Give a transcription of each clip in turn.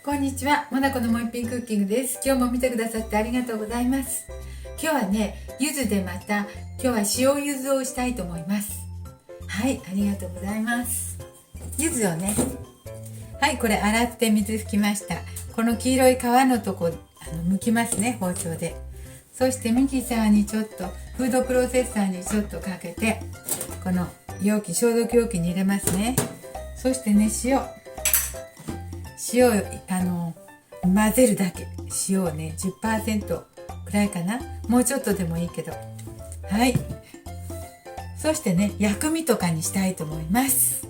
こんにちは、モナコのもう一品クッキングです。今日も見てくださってありがとうございます。今日はね、柚子でまた今日は塩柚子をしたいと思います。はい、ありがとうございます。柚子をね、はい、これ洗って水拭きました。この黄色い皮のとこ剥きますね、包丁で。そしてミキサーにちょっとフードプロセッサーにちょっとかけて、この容器、消毒容器に入れますね。そしてね、塩混ぜるだけ。塩をね 10% くらいかな、もうちょっとでもいいけど。はい、そしてね、薬味とかにしたいと思います。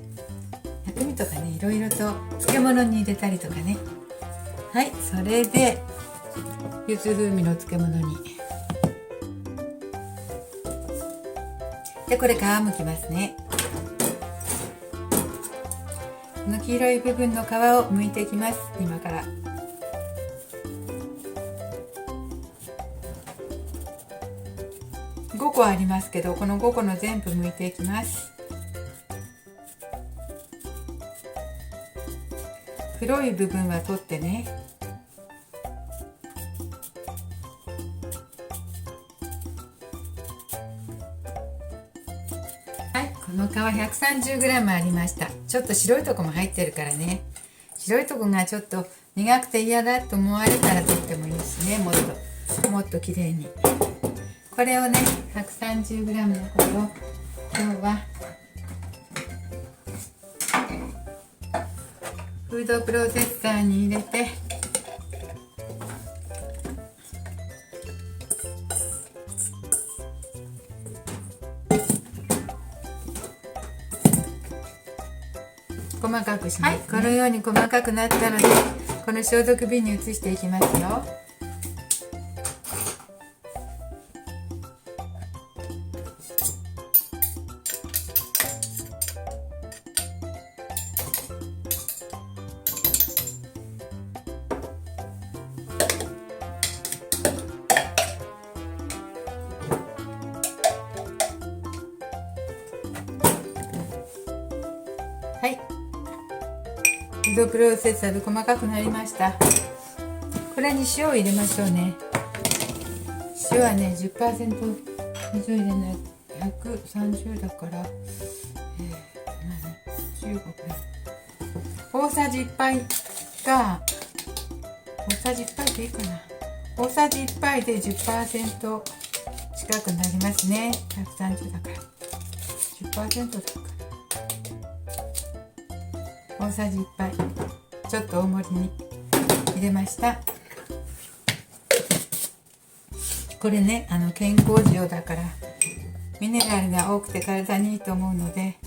薬味とかね、いろいろと漬物に入れたりとかね。はい、それで柚子風味の漬物に。でこれ皮むきますね。この黄色い部分の皮を剥いていきます。今から5個ありますけど、この5個の全部剥いていきます。黒い部分は取ってね。はい、この皮 130g ありました。ちょっと白いとこも入ってるからね、白いとこがちょっと苦くて嫌だと思われたら取ってもいいしね、もっときれいに。これをね 130g のこれを今日はフードプロセッサーに入れて、細かくしますね。はい、このように細かくなったので、この消毒瓶に移していきますよ。はい、フードプロセッサーで細かくなりました。これに塩を入れましょうね。塩はね 10% 水を入れない。130だから、15くらい。大さじ1杯が大さじ1杯でいいかな。大さじ1杯で 10% 近くなりますね。130だから 10% だから。大さじ1杯ちょっと大盛りに入れました。これね、健康塩だからミネラルが多くて体にいいと思うので、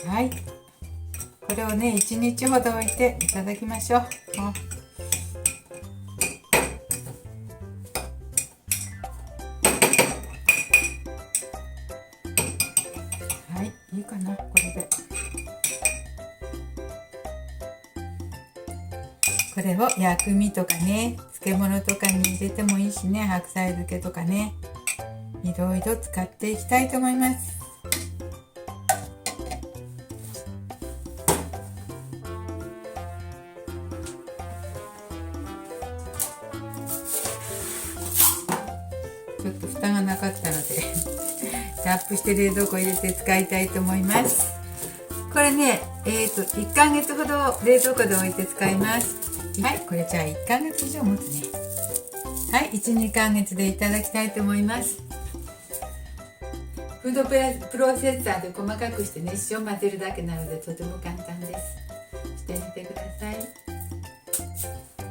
はい、これをね1日ほど置いていただきましょう。いいかな、これで。これを薬味とかね、漬物とかに入れてもいいしね、白菜漬けとかね、いろいろ使っていきたいと思います。ちょっと蓋がなかったのでラップして冷蔵庫入れて使いたいと思います。これね、1ヶ月ほど冷蔵庫で置いて使います。はい、これじゃあ1ヶ月以上持つね。はい、1、2ヶ月でいただきたいと思います。フードプロセッサーで細かくしてね、塩混ぜるだけなのでとても簡単です。してみてください。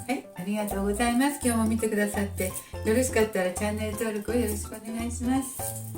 はい、ありがとうございます。今日も見てくださってよろしかったらチャンネル登録をよろしくお願いします。